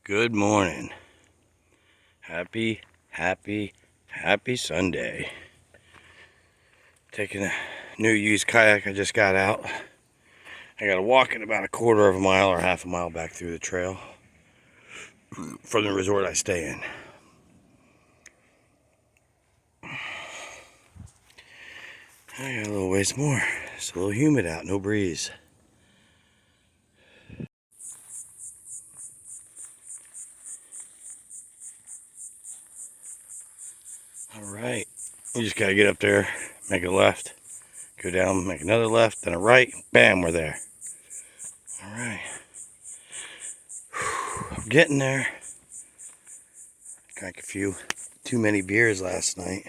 Good morning. Happy Sunday. Taking a new used kayak I just got out. I gotta walk it about a quarter of a mile or half a mile back through the trail from the resort I stay in. I got a little ways more. It's a little humid out, no breeze. Alright, you just gotta get up there, make a left, go down, make another left, then a right, bam, we're there. Alright, I'm getting there. Drank a few too many beers last night.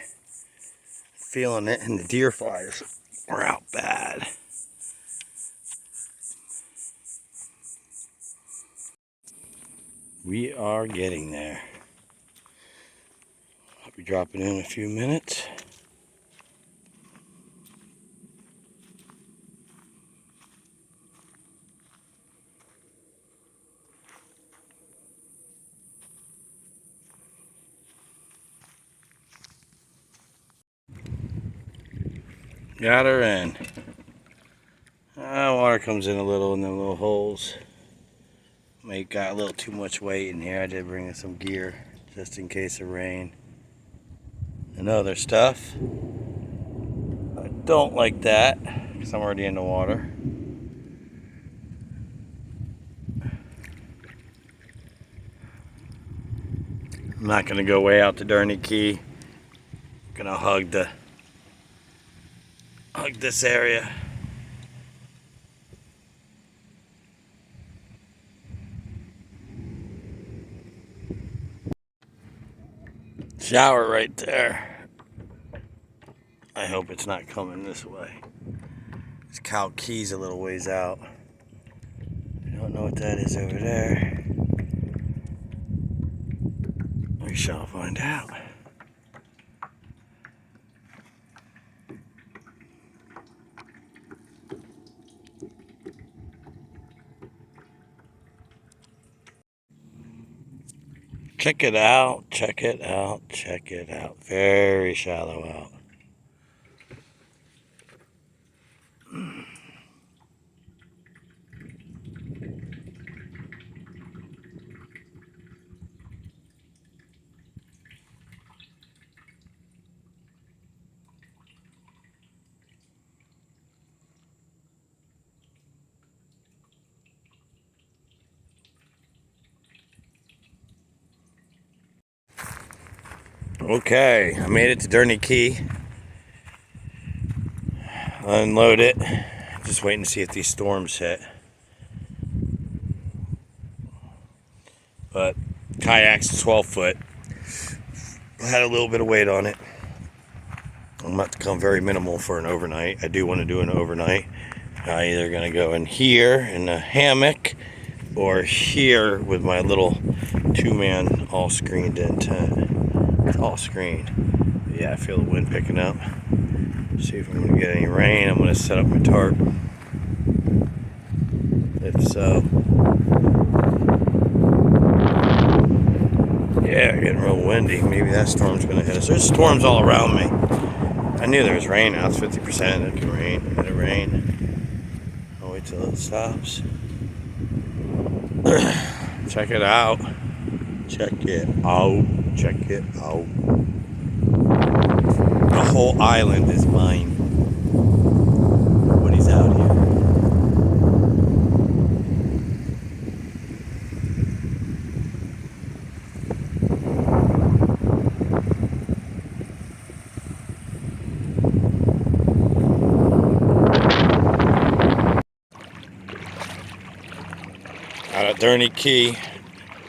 Feeling it, and the deer flies were out bad. We are getting there. I'll be dropping in a few minutes. Got her in. Water comes in a little in the little holes. May got a little too much weight in here. I did bring in some gear just in case of rain and other stuff. I don't like that because I'm already in the water. I'm not going to go way out to Durney Key. I'm going to hug this area. Shower right there. I hope it's not coming this way. This Cow Key's a little ways out. I don't know what that is over there. We shall find out. Check it out, check it out, check it out. Very shallow out. Okay, I made it to Durney Key. Unload it. Just waiting to see if these storms hit. But kayak's 12 foot. Had a little bit of weight on it. I'm about to come very minimal for an overnight. I do want to do an overnight. I'm either going to go in here in a hammock or here with my little two-man all screened in tent. It's all screened. But yeah, I feel the wind picking up. See if I'm going to get any rain. I'm going to set up my tarp. If so. Yeah, getting real windy. Maybe that storm's going to hit us. There's storms all around me. I knew there was rain. Now it's 50%. It can rain. Let it rain. I'll wait till it stops. Check it out. Check it out. Check it out. The whole island is mine. Nobody's out here. Out at Durney Key,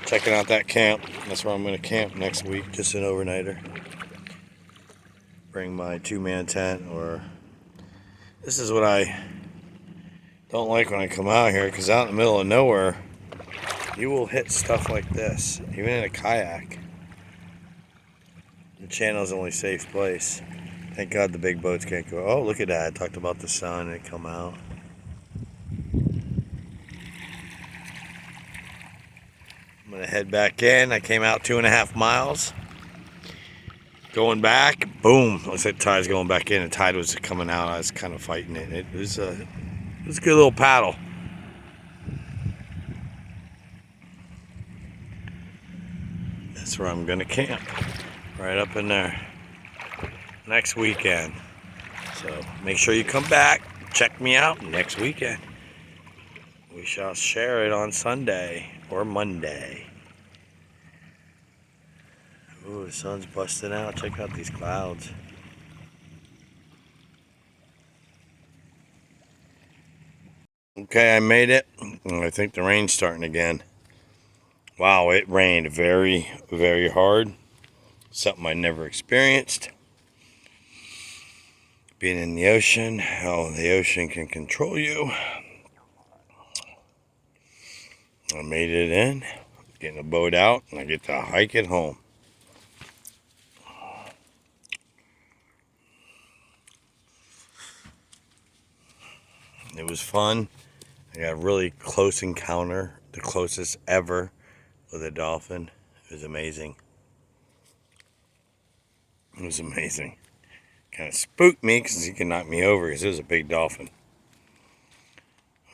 checking out that camp. That's where I'm going to camp next week, just an overnighter. Bring my two-man tent, or this is what I don't like when I come out here, because out in the middle of nowhere, you will hit stuff like this, even in a kayak. The channel's the only safe place. Thank God the big boats can't go. Oh, look at that. I talked about the sun and it come out. gonna head back in. I came out 2.5 miles. Going back, boom. Looks like the tide's going back in. The tide was coming out. I was kind of fighting it. It was a good little paddle. That's where I'm gonna camp. Right up in there. Next weekend. So make sure you come back. Check me out next weekend. We shall share it on Sunday or Monday. Ooh, the sun's busting out. Check out these clouds. Okay, I made it. I think the rain's starting again. Wow, it rained very, very hard. Something I never experienced. Being in the ocean, how the ocean can control you. I made it in. Getting the boat out, and I get to hike it home. It was fun. I got a really close encounter, the closest ever with a dolphin. It was amazing. It was amazing. Kind of spooked me because he could knock me over because it was a big dolphin.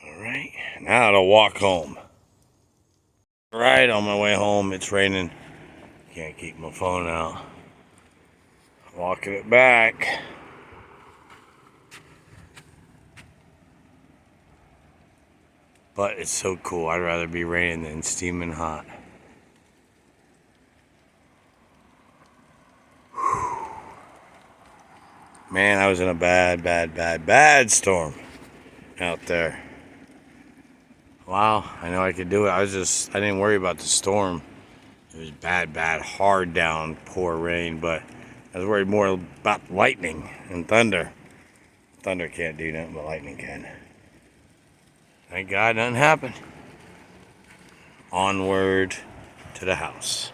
All right, now to walk home. Right on my way home, it's raining. Can't keep my phone out. Walking it back. But it's so cool. I'd rather be raining than steaming hot. Man, I was in a bad storm out there. Wow, I know I could do it. I didn't worry about the storm. It was bad, hard downpour rain, but I was worried more about lightning and thunder. Thunder can't do nothing, but lightning can. Thank God nothing happened. Onward to the house.